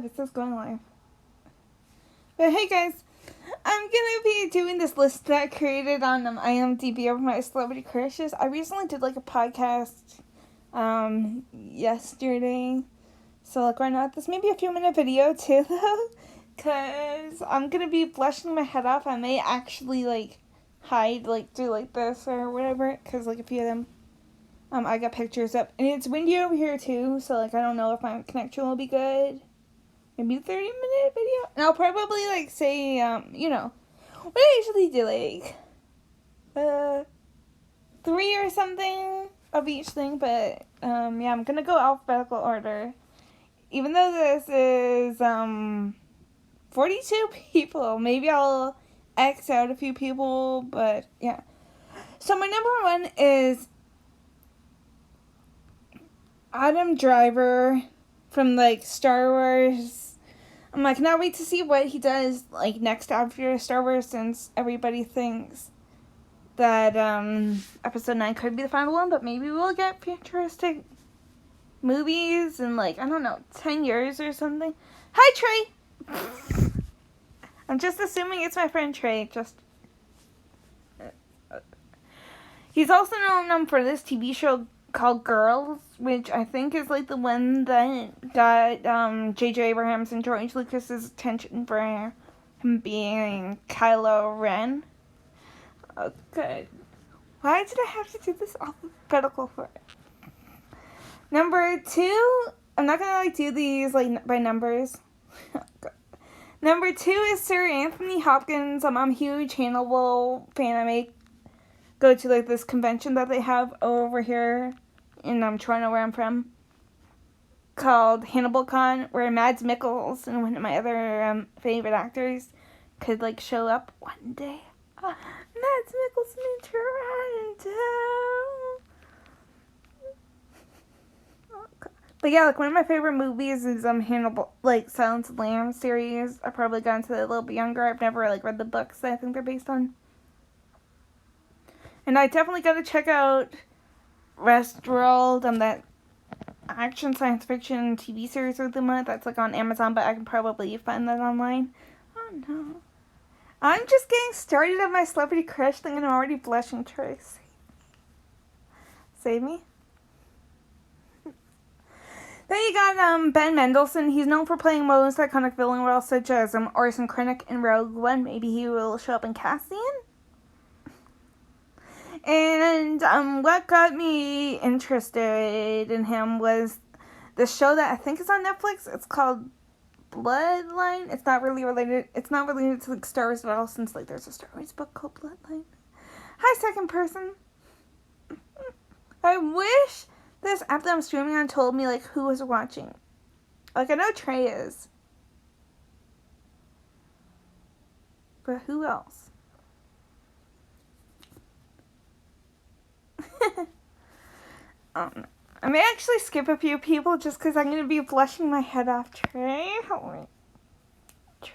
live. It says going live. But hey guys, I'm gonna be doing this list that I created on IMDb of my celebrity crushes. I recently did like a podcast yesterday. So like right now this may be a few minute video too though. Cause I'm gonna be blushing my head off. I may actually like hide like do like this or whatever. Cause like a few of them I got pictures up. And it's windy over here too, so like I don't know if my connection will be good. Maybe 30-minute video. And I'll probably like say, you know, what I usually do, like 3 or something of each thing, but yeah, I'm gonna go alphabetical order. Even though this is 42 people, maybe I'll X out a few people, but yeah. So my number 1 is Adam Driver from like Star Wars. I'm like, cannot wait to see what he does like next after Star Wars, since everybody thinks that episode 9 could be the final one, but maybe we'll get futuristic movies in like, I don't know, 10 years or something. Hi Trey! I'm just assuming it's my friend Trey. He's also known for this TV show called Girls, which I think is like the one that got J.J. Abrams and George Lucas's attention for him being Kylo Ren. Okay. Why did I have to do this alphabetical for it? Number 2, I'm not gonna like do these like by numbers. Number 2 is Sir Anthony Hopkins. I'm a huge Hannibal fan. I may go to like this convention that they have over here in Toronto, where I'm from, called Hannibal Con, where Mads Mikkelsen and one of my other favorite actors could like show up one day. Mads Mikkelsen in Toronto. But yeah, like one of my favorite movies is Hannibal, like Silence of the Lambs series. I probably got into it a little bit younger. I've never like read the books that I think they're based on. And I definitely got to check out Westworld, that action science fiction TV series with the month that's like on Amazon, but I can probably find that online. Oh no. I'm just getting started on my celebrity crush thing and I'm already blushing. Trace. Save me. Then you got Ben Mendelsohn. He's known for playing most iconic villain roles such as Orson Krennic in Rogue One. Maybe he will show up in Cassian. And what got me interested in him was the show that I think is on Netflix. It's called Bloodline. It's not really related. It's not related to like Star Wars at all, since like there's a Star Wars book called Bloodline. Hi, second person. I wish this app that I'm streaming on told me like who was watching. Like I know Trey is, but who else? I may actually skip a few people just because I'm going to be blushing my head off. Trey, help me. Trey.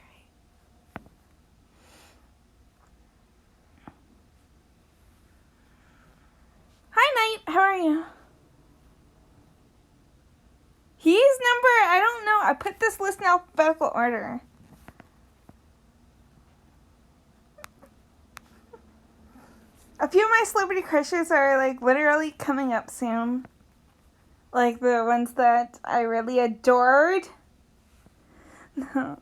Hi, Knight. How are you? He's number, I don't know. I put this list in alphabetical order. A few of my celebrity crushes are like literally coming up soon. Like the ones that I really adored. No.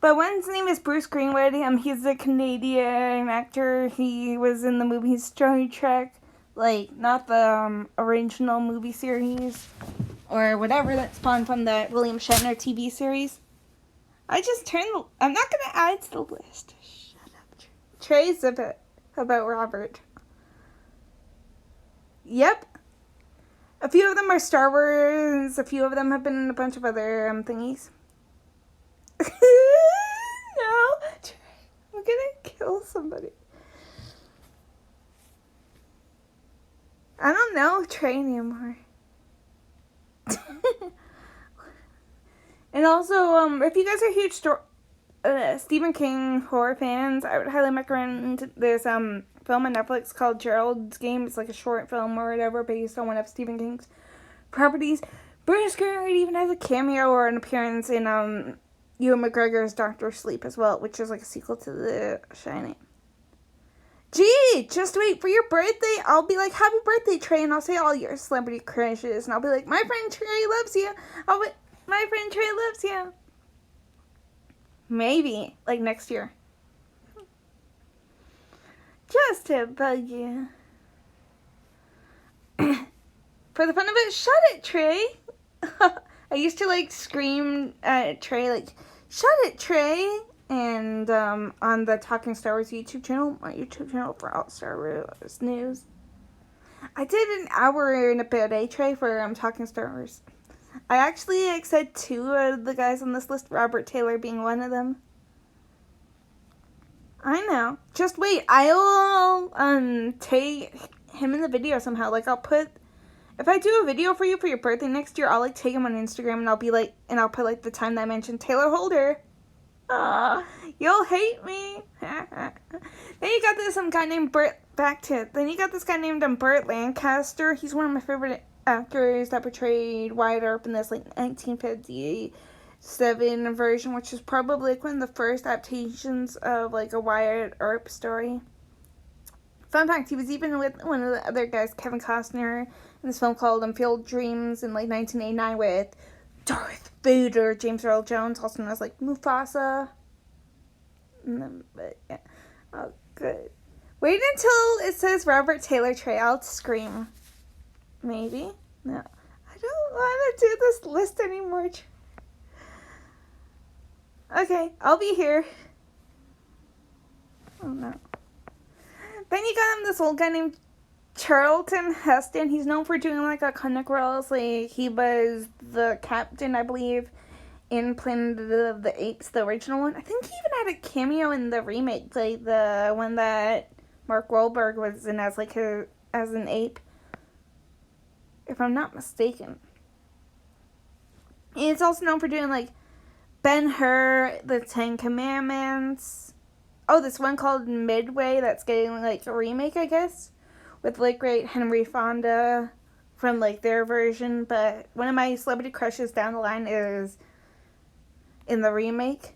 But one's name is Bruce Greenwood. He's a Canadian actor. He was in the movie Star Trek. Like, not the original movie series. Or whatever that spawned from the William Shatner TV series. I'm not going to add to the list. Shut up, Trey's a bit about Robert. Yep. A few of them are Star Wars. A few of them have been in a bunch of other thingies. No, Trey, I'm gonna kill somebody. I don't know Trey anymore. And also, if you guys are huge Stephen King horror fans, I would highly recommend this film on Netflix called Gerald's Game. It's like a short film or whatever based on one of Stephen King's properties. Bruce Gernhardt even has a cameo or an appearance in Ewan McGregor's Doctor Sleep as well, which is like a sequel to The Shining. Gee, just wait for your birthday. I'll be like, happy birthday, Trey, and I'll say all your celebrity crushes, and I'll be like, my friend Trey loves you. My friend Trey loves you. Maybe, like next year. Just to bug you. For the fun of it, shut it, Trey. I used to like scream at Trey, like, shut it, Trey. And on the Talking Star Wars YouTube channel, my YouTube channel for all Star Wars news. I did an hour and a bit a day, Trey, for Talking Star Wars. I actually said 2 of the guys on this list, Robert Taylor being one of them. I know. Just wait. I'll take him in the video somehow. Like, if I do a video for you for your birthday next year, I'll like take him on Instagram and I'll be like, and I'll put like the time that I mentioned Taylor Holder. You'll hate me. Then you got this guy named Burt Lancaster. He's one of my favorite actors that portrayed Wyatt Earp in this like 1957 version, which is probably like one of the first adaptations of like a Wyatt Earp story. Fun fact, he was even with one of the other guys, Kevin Costner, in this film called Field Dreams in like 1989 with Darth Vader, James Earl Jones, also known as like Mufasa. But yeah. Oh, good. Wait until it says Robert Taylor, Trey. I'll scream. Maybe? No. I don't want to do this list anymore. Okay, I'll be here. Oh no. Then you got this old guy named Charlton Heston. He's known for doing like iconic roles. Like he was the captain, I believe, in Planet of the Apes, the original one. I think he even had a cameo in the remake, like the one that Mark Wahlberg was in as like as an ape, if I'm not mistaken. He's also known for doing like Ben-Hur, the 10 Commandments. Oh, this one called Midway that's getting like a remake, I guess, with like great Henry Fonda from like their version. But one of my celebrity crushes down the line is in the remake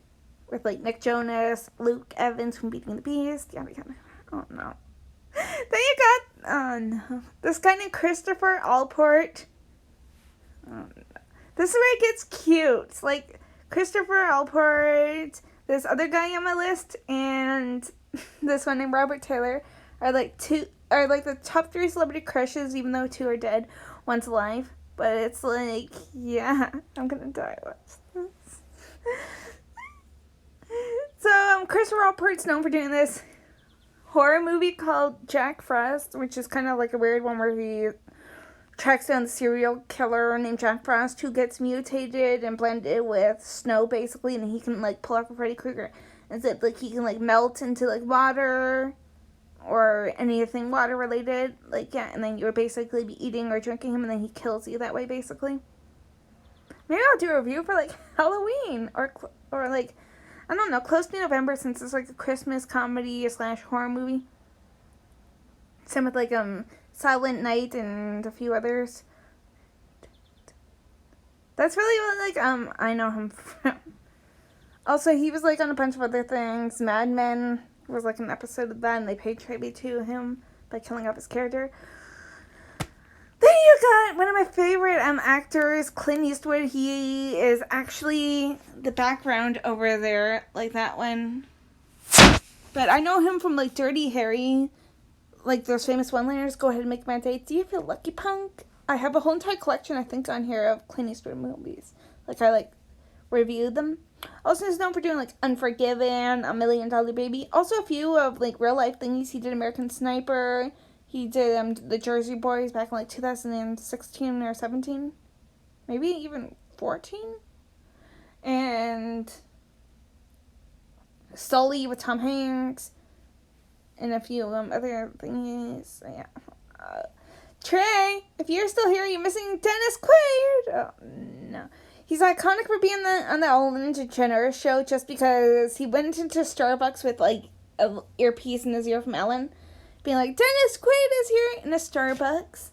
with like Nick Jonas, Luke Evans from Beating the Beast, yada yada. Oh no. Then you got this guy named Christopher Allport. Oh, no. This is where it gets cute. It's like Christopher Allport, this other guy on my list, and this one named Robert Taylor are like the top 3 celebrity crushes, even though 2 are dead, one's alive. But it's like, yeah, I'm gonna die once. So Christopher Allport's known for doing this horror movie called Jack Frost, which is kind of like a weird one where he tracks down the serial killer named Jack Frost who gets mutated and blended with snow basically, and he can like pull off a Freddy Krueger. Instead, like he can like melt into like water or anything water related, like yeah, and then you would basically be eating or drinking him, and then he kills you that way basically. Maybe I'll do a review for like Halloween or like, I don't know, close to November, since it's like a Christmas comedy / horror movie. Same with like Silent Night and a few others. That's really what like I know him from. Also, he was like on a bunch of other things. Mad Men was like an episode of that, and they paid tribute to him by killing off his character. Then you got one of my favorite actors, Clint Eastwood. He is actually the background over there, like that one. But I know him from like Dirty Harry, like those famous one-liners. Go ahead and make my day. Do you feel lucky, punk? I have a whole entire collection, I think, on here of Clint Eastwood movies. Like I like reviewed them. Also, he's known for doing like Unforgiven, $1 Million Baby. Also, a few of like real life things. He did American Sniper. He did the Jersey Boys back in like 2016 or 17, maybe even 14, and Sully with Tom Hanks, and a few other things. Yeah. Trey, if you're still here, you're missing Dennis Quaid. Oh no. He's iconic for being on the Ellen DeGeneres show just because he went into Starbucks with like an earpiece in his ear from Ellen, being like, Dennis Quaid is here in a Starbucks.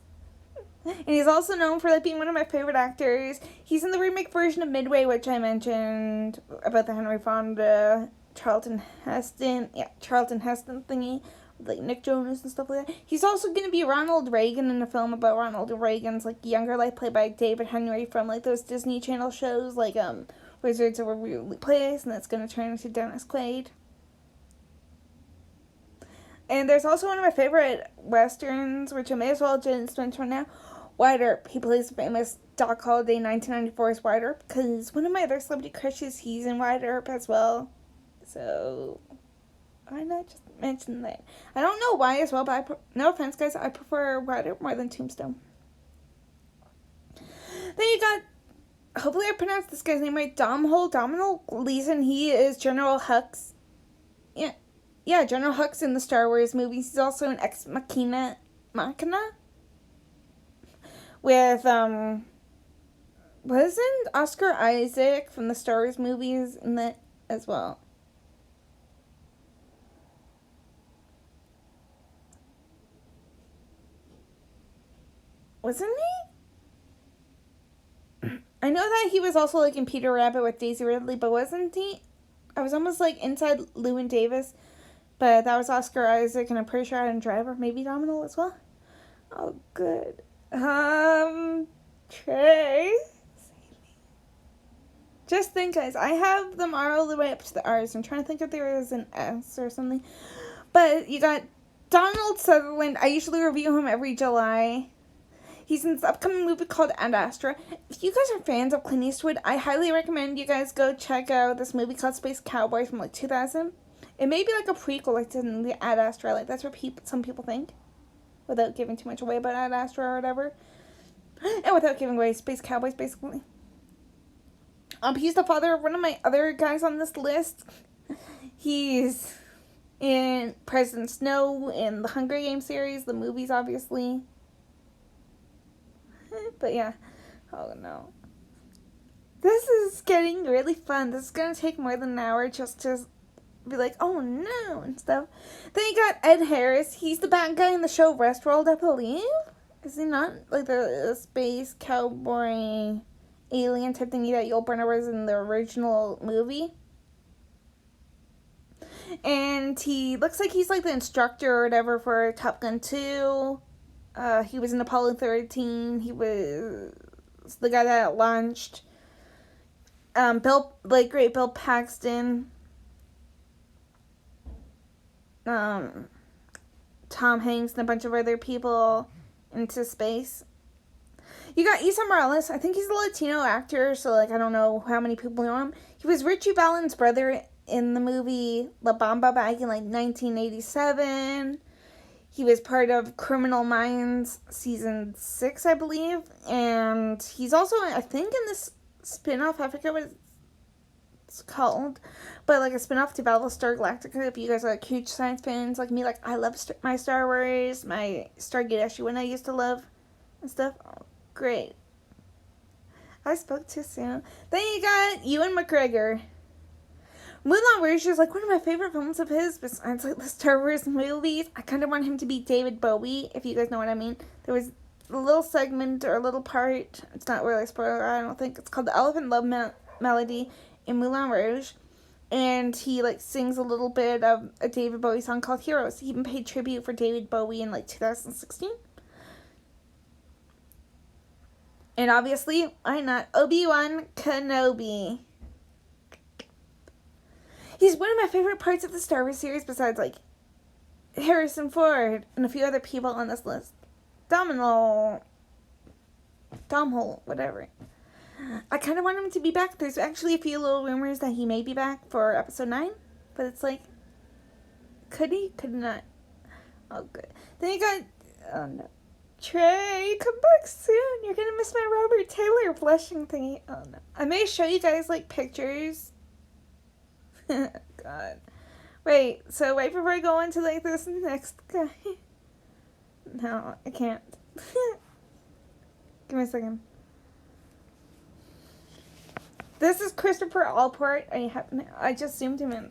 And he's also known for like being one of my favorite actors. He's in the remake version of Midway, which I mentioned about the Henry Fonda, Charlton Heston thingy, with like Nick Jonas and stuff like that. He's also going to be Ronald Reagan in a film about Ronald Reagan's like younger life, played by David Henry from like those Disney Channel shows like Wizards of Waverly Place, and that's going to turn into Dennis Quaid. And there's also one of my favorite westerns, which I may as well just mention now, Wyatt Earp. He plays the famous Doc Holliday 1994's Wyatt Earp, because one of my other celebrity crushes, he's in Wyatt Earp as well. So, why not just mention that? I don't know why as well, but no offense, guys, I prefer Wyatt Earp more than Tombstone. Then you got, hopefully I pronounced this guy's name right, Domhnall Gleeson. He is General Hux. Yeah, General Hux in the Star Wars movies. He's also in Ex Machina with, wasn't Oscar Isaac from the Star Wars movies in that as well? Wasn't he? I know that he was also like in Peter Rabbit with Daisy Ridley, but wasn't he? I was almost like inside Llewyn Davis. But that was Oscar Isaac, and I'm pretty sure Adam Driver, maybe Domhnall as well. Oh, good. Trey. Just think, guys, I have them all the way up to the R's. I'm trying to think if there is an S or something. But you got Donald Sutherland. I usually review him every July. He's in this upcoming movie called Ad Astra. If you guys are fans of Clint Eastwood, I highly recommend you guys go check out this movie called Space Cowboy from like 2000. It may be like a prequel, like to the Ad Astra. Like that's what some people think, without giving too much away about Ad Astra or whatever, and without giving away Space Cowboys, basically. He's the father of one of my other guys on this list. He's in President Snow in the Hunger Games series, the movies, obviously. But yeah, oh no, this is getting really fun. This is gonna take more than an hour just to be like, oh no, and stuff. Then you got Ed Harris. He's the bad guy in the show Westworld, I believe. Is he not? Like the space cowboy alien type thingy that Yul Brynner was in the original movie. And he looks like he's like the instructor or whatever for Top Gun 2. He was in Apollo 13. He was the guy that launched great Bill Paxton. Tom Hanks and a bunch of other people into space. You got Isa Morales. I think he's a Latino actor, so like I don't know how many people know him. He was Richie Valens' brother in the movie La Bamba back in like 1987. He was part of Criminal Minds season 6, I believe, and he's also I think in this spin-off, I forget what it's called, but like a spin-off to Battlestar Galactica. If you guys are like huge science fans like me, like I love my Star Wars, my Stargate SG-1 I used to love and stuff. Oh, great. I spoke too soon. Then you got Ewan McGregor. Moulin Rouge is like one of my favorite films of his, besides like the Star Wars movies. I kind of want him to be David Bowie, if you guys know what I mean. There was a little segment or a little part, it's not really a spoiler, I don't think, it's called the Elephant Love Melody in Moulin Rouge, and he like sings a little bit of a David Bowie song called Heroes. He even paid tribute for David Bowie in like 2016. And obviously, why not Obi-Wan Kenobi? He's one of my favorite parts of the Star Wars series, besides like Harrison Ford and a few other people on this list. Domhnall, whatever. I kind of want him to be back. There's actually a few little rumors that he may be back for episode 9. But it's like, could he? Could not. Oh, good. Then you got, oh no. Trey, come back soon. You're going to miss my Robert Taylor blushing thingy. Oh no. I may show you guys like pictures. God. Wait, so right before I go on to like this next guy. No, I can't. Give me a second. This is Christopher Allport. I just zoomed him in.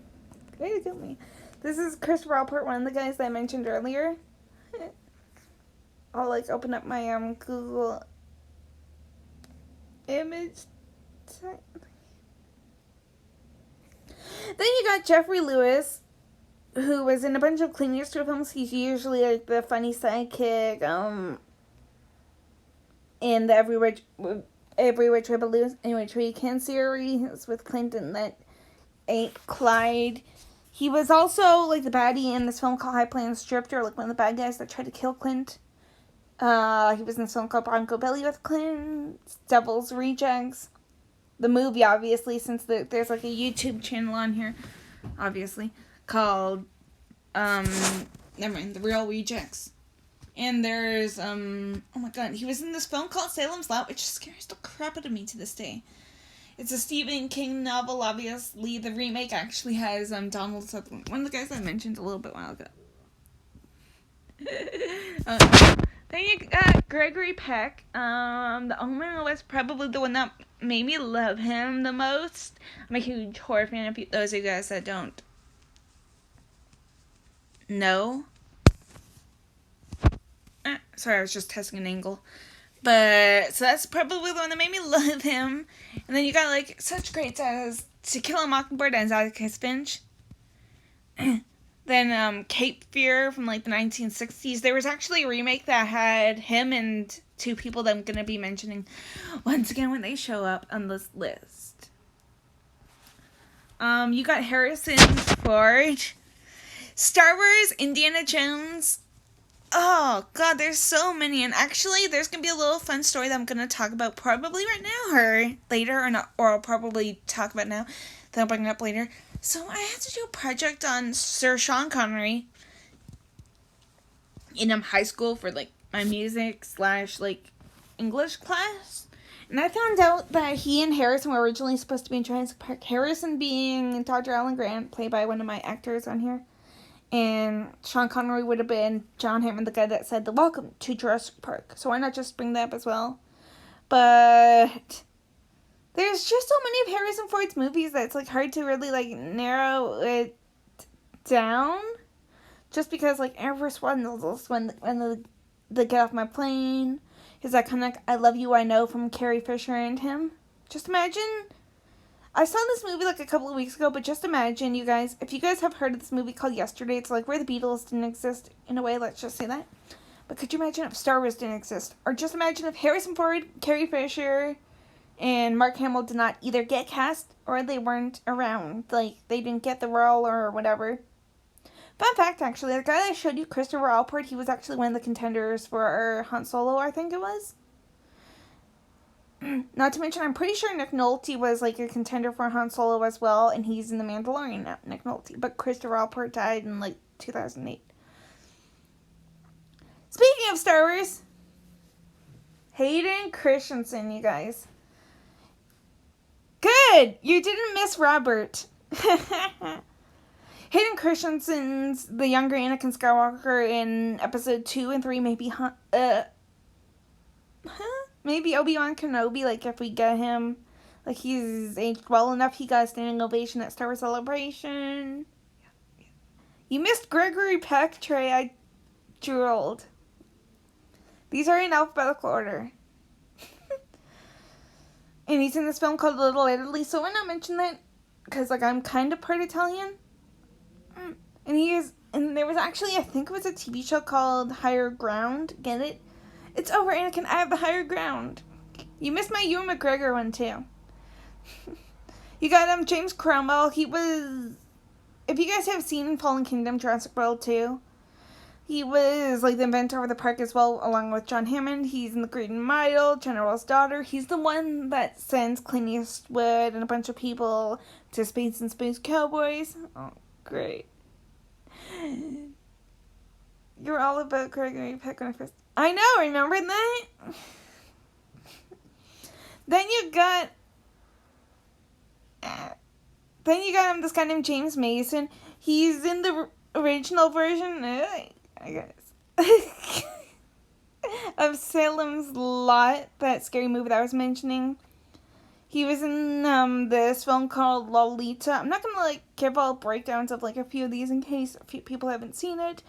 Way to do me. This is Christopher Allport, one of the guys that I mentioned earlier. I'll like open up my Google image. Then you got Jeffrey Lewis, who was in a bunch of Clint Eastwood films. He's usually like the funny sidekick in the Every Which Way But Loose Anyway Tree Can series with Clinton that ate Clyde. He was also like the baddie in this film called High Plains Drifter, like one of the bad guys that tried to kill Clint. He was in this film called Bronco Billy with Clint, Devil's Rejects. The movie, obviously, since there's like a YouTube channel on here, obviously, called, never mind, The Real Rejects. And there's, oh my god, he was in this film called Salem's Lot, which scares the crap out of me to this day. It's a Stephen King novel, obviously. The remake actually has, Donald Sutherland, one of the guys I mentioned a little bit while ago. Then you got Gregory Peck. The Omen was probably the one that made me love him the most. I'm a huge horror fan, if those of you guys that don't know. Sorry, I was just testing an angle. But, so that's probably the one that made me love him. And then you got, like, such greats as To Kill a Mockingbird and Atticus Finch. Then, Cape Fear from, like, the 1960s. There was actually a remake that had him and two people that I'm going to be mentioning once again when they show up on this list. You got Harrison Ford. Star Wars, Indiana Jones. Oh, God, there's so many. And actually, there's going to be a little fun story that I'm going to talk about probably right now or later, or I'll probably talk about now. Then I'll bring it up later. So I had to do a project on Sir Sean Connery in high school for, like, my music / like, English class. And I found out that he and Harrison were originally supposed to be in Jurassic Park. Harrison being Dr. Alan Grant, played by one of my actors on here. And Sean Connery would have been John Hammond, the guy that said the welcome to Jurassic Park. So why not just bring that up as well? But there's just so many of Harrison Ford's movies that it's like hard to really like narrow it down. Just because like Air Force One, when the Get Off My Plane, his iconic I Love You I Know from Carrie Fisher and him. Just imagine. I saw this movie like a couple of weeks ago, but just imagine, you guys, if you guys have heard of this movie called Yesterday, it's like where the Beatles didn't exist, in a way, let's just say that. But could you imagine if Star Wars didn't exist? Or just imagine if Harrison Ford, Carrie Fisher, and Mark Hamill did not either get cast, or they weren't around. Like, they didn't get the role, or whatever. Fun fact, actually, the guy that I showed you, Christopher Alpert, he was actually one of the contenders for Han Solo, I think it was. Not to mention, I'm pretty sure Nick Nolte was, like, a contender for Han Solo as well, and he's in The Mandalorian now, Nick Nolte. But Christopher Alpert died in, like, 2008. Speaking of Star Wars, Hayden Christensen, you guys. Good! You didn't miss Robert. Hayden Christensen's the younger Anakin Skywalker in Episode 2 and 3, maybe Obi-Wan Kenobi, like, if we get him. Like, he's aged well enough. He got a standing ovation at Star Wars Celebration. You missed Gregory Peck, Trey. I drooled. These are in alphabetical order. And he's in this film called Little Italy. So why not mention that? Because, like, I'm kind of part Italian. And there was actually, I think it was a TV show called Higher Ground. Get it? It's over, Anakin. I have the higher ground. You missed my Ewan McGregor one, too. You got James Cromwell. He was... If you guys have seen Fallen Kingdom, Jurassic World 2, he was, like, the inventor of the park as well, along with John Hammond. He's in The Green Mile, General's Daughter. He's the one that sends Clint Eastwood and a bunch of people to Space and Space Cowboys. Oh, great. You're all about Gregory Peck when I first... I know, remember that? Then you got this guy named James Mason. He's in the original version, I guess, of Salem's Lot, that scary movie that I was mentioning. He was in this film called Lolita. I'm not gonna like give all breakdowns of like a few of these in case a few people haven't seen it.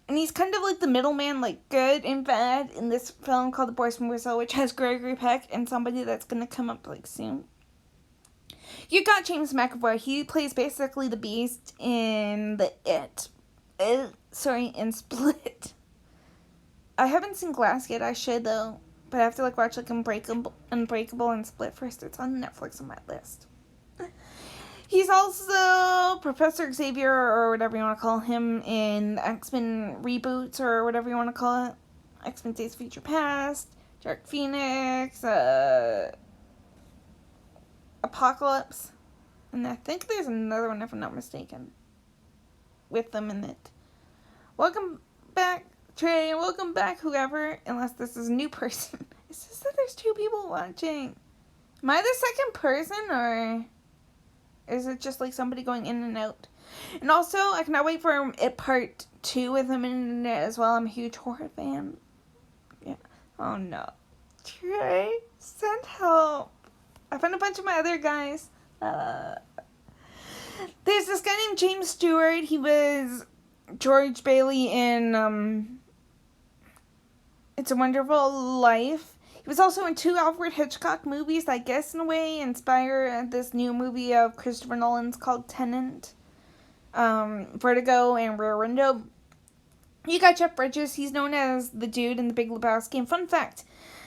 And he's kind of like the middleman, like good and bad, in this film called The Boys from Brazil, which has Gregory Peck and somebody that's going to come up like soon. You got James McAvoy. He plays basically the Beast in in Split. I haven't seen Glass yet. I should though, but I have to like watch like Unbreakable and Split first. It's on Netflix on my list. He's also Professor Xavier, or whatever you want to call him, in X-Men reboots, or whatever you want to call it. X-Men Days of Future Past, Dark Phoenix, Apocalypse, and I think there's another one if I'm not mistaken, with them in it. Welcome back, Trey, and welcome back, whoever, unless this is a new person. It's just that there's 2 people watching. Am I the second person, or is it just like somebody going in and out? And also, I cannot wait for it part 2 with him in it as well. I'm a huge horror fan. Yeah. Oh no. Trey, send help. I found a bunch of my other guys. There's this guy named James Stewart. He was George Bailey in It's a Wonderful Life. He was also in 2 Alfred Hitchcock movies that I guess in a way inspire this new movie of Christopher Nolan's called Tenet, Vertigo, and Rear Window. You got Jeff Bridges. He's known as the dude in The Big Lebowski. And fun fact,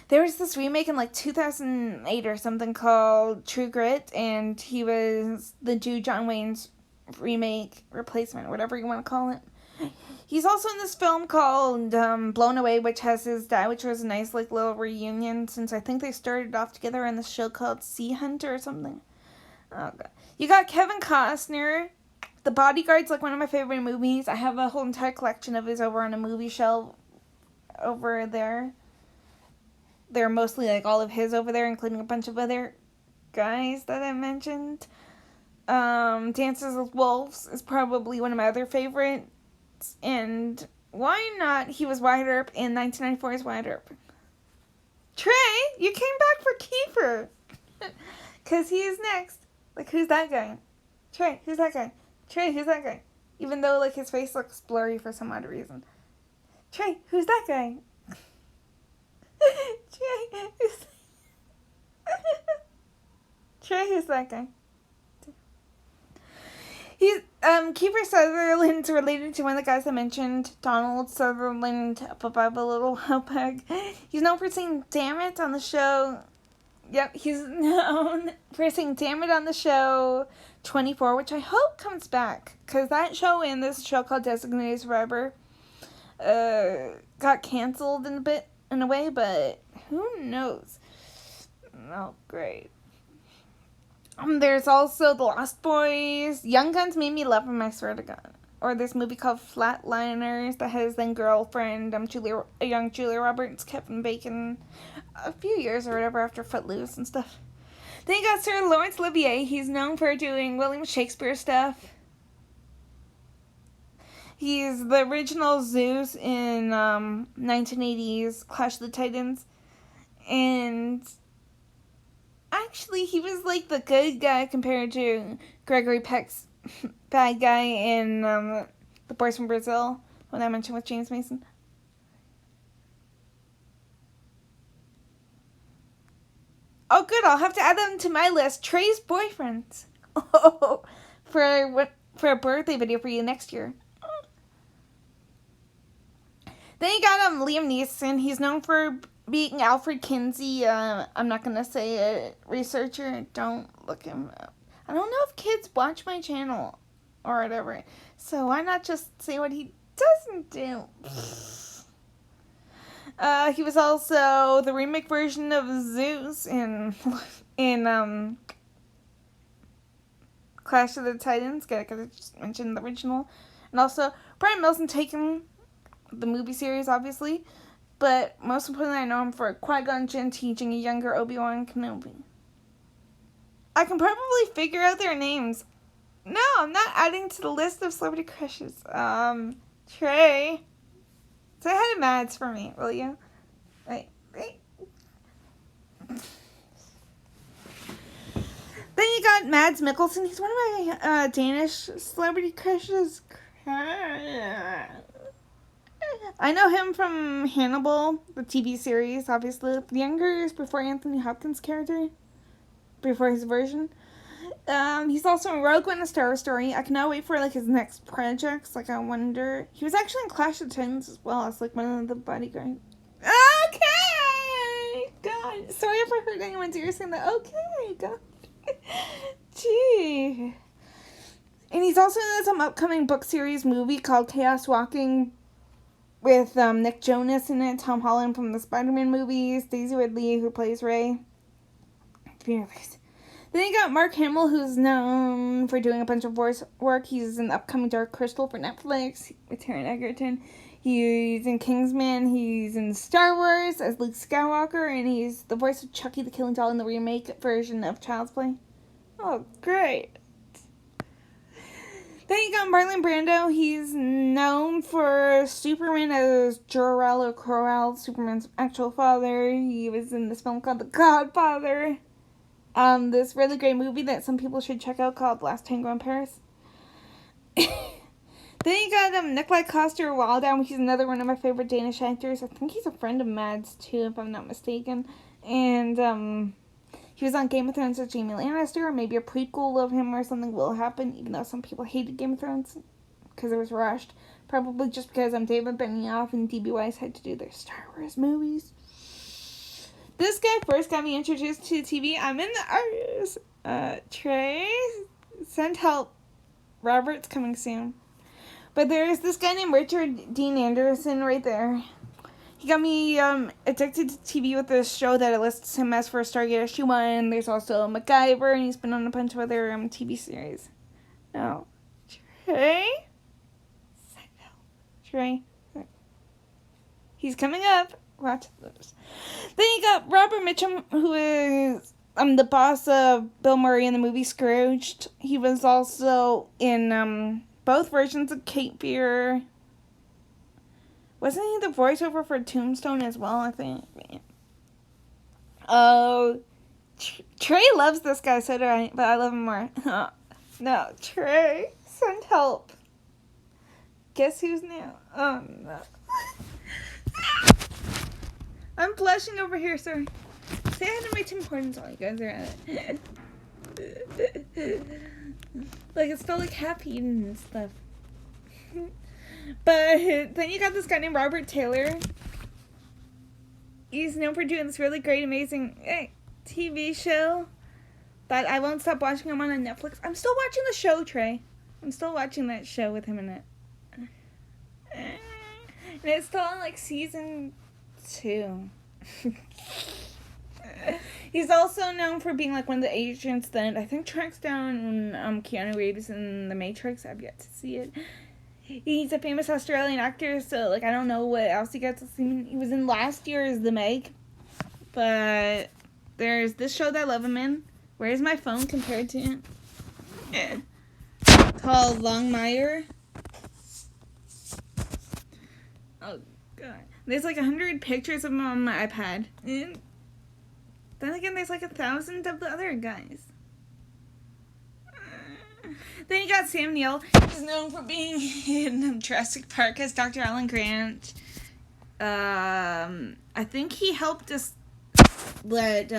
there was this remake in like 2008 or something called True Grit, and he was the dude John Wayne's remake, replacement, whatever you want to call it. He's also in this film called Blown Away, which has his dad, which was a nice like little reunion since I think they started off together in this show called Sea Hunter or something. Oh, God. You got Kevin Costner. The Bodyguard's like one of my favorite movies. I have a whole entire collection of his over on a movie shelf over there. They're mostly like all of his over there, including a bunch of other guys that I mentioned. Dances with Wolves is probably one of my other favorites. And why not? He was Wyatt Earp in 1994's Wyatt Earp. Trey, you came back for Kiefer. Because he is next. Like, who's that guy? Trey, who's that guy? Trey, who's that guy? Even though, like, his face looks blurry for some odd reason. Trey, who's that guy? Trey, who's that guy? He's, Kiefer Sutherland's related to one of the guys I mentioned, Donald Sutherland, a little humpback. He's known for saying "damn it" on the show. Yep, he's known for saying "damn it" on the show 24, which I hope comes back, because that show and this show called Designated Survivor got canceled in a way, but who knows? Oh, great. There's also The Lost Boys. Young Guns made me love him, I swear to God. Or this movie called Flatliners that has then girlfriend, young Julia Roberts, Kevin Bacon, a few years or whatever after Footloose and stuff. Then you got Sir Laurence Olivier. He's known for doing William Shakespeare stuff. He's the original Zeus in 1980's Clash of the Titans. And actually, he was like the good guy compared to Gregory Peck's bad guy in The Boys from Brazil, when I mentioned with James Mason. Oh, good. I'll have to add them to my list. Trey's boyfriends. Oh, for a birthday video for you next year. Then you got Liam Neeson. He's known for being Alfred Kinsey. I'm not going to say a researcher. Don't look him up. I don't know if kids watch my channel or whatever. So why not just say what he doesn't do? He was also the remake version of Zeus in Clash of the Titans. Gotta just mention the original. And also Brian Mills and Taken, the movie series, obviously. But most importantly, I know him for Qui-Gon Jinn teaching a younger Obi-Wan Kenobi. I can probably figure out their names. No, I'm not adding to the list of celebrity crushes. Trey, say hi to Mads for me, will you? Wait. Then you got Mads Mikkelsen. He's one of my Danish celebrity crushes. I know him from Hannibal, the TV series, obviously. The younger years before Anthony Hopkins' character, before his version. He's also in Rogue One: A Star Wars Story. I cannot wait for like his next projects. Like I wonder, he was actually in Clash of Titans as well as like one of the bodyguards. Okay, God, sorry if I hurt anyone's ears saying that. Okay, God, gee. And he's also in some upcoming book series movie called Chaos Walking with Nick Jonas in it, Tom Holland from the Spider-Man movies, Daisy Ridley who plays Rey. Then you got Mark Hamill, who's known for doing a bunch of voice work. He's in the upcoming Dark Crystal for Netflix with Taron Egerton. He's in Kingsman. He's in Star Wars as Luke Skywalker, and he's the voice of Chucky the Killing Doll in the remake version of Child's Play. Oh, great. Then you got Marlon Brando. He's known for Superman as Jor-El Kor-El, Superman's actual father. He was in this film called The Godfather. This really great movie that some people should check out called Last Tango in Paris. Then you got Nikolai Coster-Waldau. He's another one of my favorite Danish actors. I think he's a friend of Mads too, if I'm not mistaken. And he was on Game of Thrones with Jaime Lannister, or maybe a prequel of him or something will happen, even though some people hated Game of Thrones because it was rushed. Probably just because David Benioff and D.B. Weiss had to do their Star Wars movies. This guy first got me introduced to TV. I'm in the artist. Trey, send help. Robert's coming soon. But there's this guy named Richard Dean Anderson right there. He got me addicted to TV with this show that it lists him as for Stargate SG-1. There's also MacGyver, and he's been on a bunch of other TV series. Now, Trey? Trey? He's coming up. Watch this. Then you got Robert Mitchum, who is the boss of Bill Murray in the movie Scrooged. He was also in both versions of Cape Fear. Wasn't he the voiceover for Tombstone as well, I think? Oh, Trey loves this guy, so do I, but I love him more. No, Trey, send help. Guess who's now? Oh, no. I'm blushing over here, sir. Say hi to my Tim Hortons while you guys are at it. Like, it's still, like, half eaten and stuff. But then you got this guy named Robert Taylor. He's known for doing this really great, amazing TV show that I won't stop watching him on Netflix. I'm still watching the show, Trey. I'm still watching that show with him in it. And it's still on, like, season 2. He's also known for being, like, one of the agents that I think tracks down Keanu Reeves in The Matrix. I've yet to see it. He's a famous Australian actor, so, like, I don't know what else he got to see. He was in last year's The Meg. But there's this show that I love him in. Where's my phone compared to him? Called Longmire. Oh, God. There's, like, 100 pictures of him on my iPad. And then again, there's, like, 1,000 of the other guys. Then you got Sam Neill. He's known for being in Jurassic Park as Dr. Alan Grant. I think he helped us let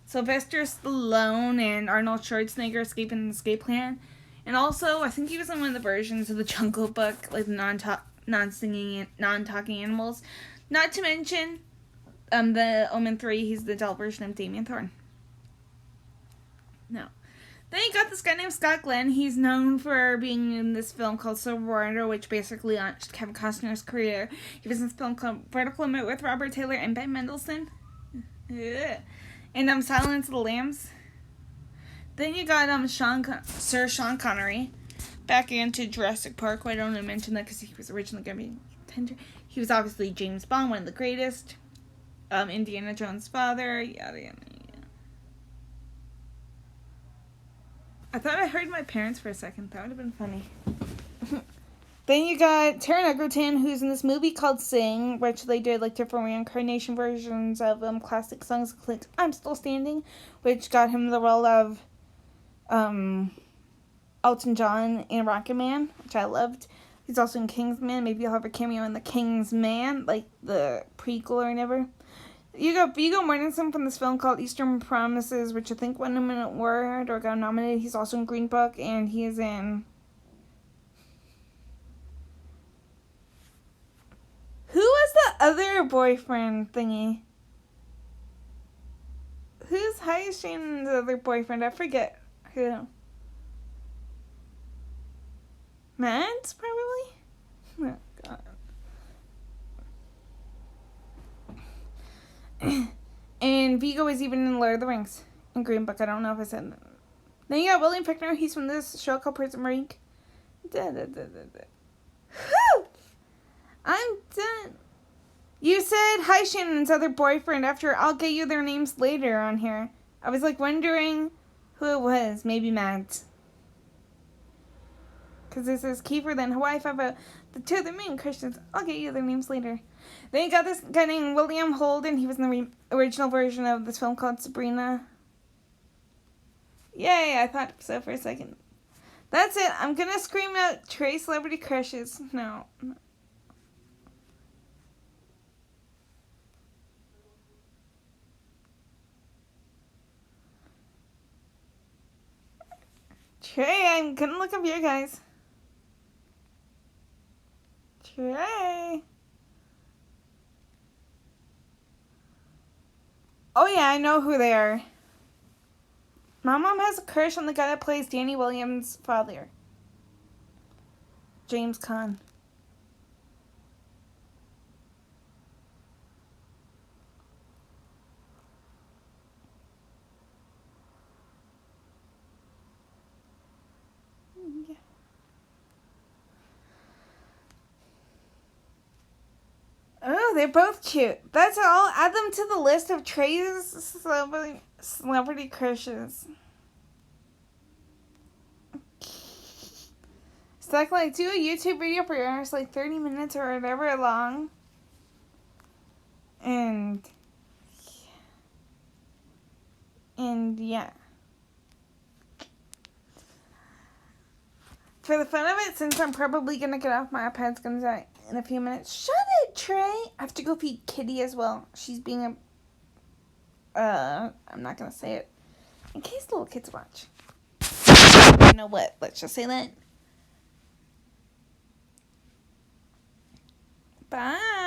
Sylvester Stallone and Arnold Schwarzenegger escape in the escape plan. And also, I think he was in one of the versions of the Jungle Book, like non-singing, non-talking animals. Not to mention, the Omen 3, he's the adult version of Damien Thorne. No. Then you got this guy named Scott Glenn. He's known for being in this film called Silver Water, which basically launched Kevin Costner's career. He was in this film called Vertical Limit with Robert Taylor and Ben Mendelsohn. And Silence of the Lambs. Then you got Sir Sean Connery back into Jurassic Park. Why don't I mention that? Because he was originally going to be tender. He was obviously James Bond, one of the greatest. Indiana Jones' father. Yada yada. I thought I heard my parents for a second. That would have been funny. Then you got Taron Egerton, who's in this movie called Sing, which they did like different reincarnation versions of classic songs like I'm Still Standing, which got him the role of Elton John in Rocket Man, which I loved. He's also in Kingsman. Maybe he'll have a cameo in the Kingsman, like the prequel or whatever. You got Viggo Mortensen from this film called Eastern Promises, which I think won him an award or got nominated. He's also in Green Book, and he is in... Who was the other boyfriend thingy? Who's Shannon's other boyfriend? I forget who. Mads, probably? Oh, God. And Viggo is even in Lord of the Rings in Green Book. I don't know if I said that. Then you got William Fichtner. He's from this show called Prison Break. I'm done. You said hi Shannon's other boyfriend after I'll get you their names later on here. I was like wondering who it was. Maybe Mads. Because this is Kiefer, then Hawaii Five-O. The two of the main Christians. I'll get you their names later. Then you got this guy named William Holden. He was in the original version of this film called Sabrina. Yay, I thought so for a second. That's it. I'm going to scream out Trey Celebrity Crushes. No. Trey, I'm going to look up your guys. Trey. Oh yeah, I know who they are. My mom has a crush on the guy that plays Danny Williams' father. James Caan. Yeah. Oh, they're both cute. That's all. Add them to the list of Trey's celebrity crushes. So I can like do a YouTube video for yours, like 30 minutes or whatever long. And yeah. For the fun of it, since I'm probably gonna get off, my iPad's gonna die in a few minutes. Shut it, Trey! I have to go feed Kitty as well. She's being I'm not gonna say it. In case the little kids watch. You know what? Let's just say that. Bye.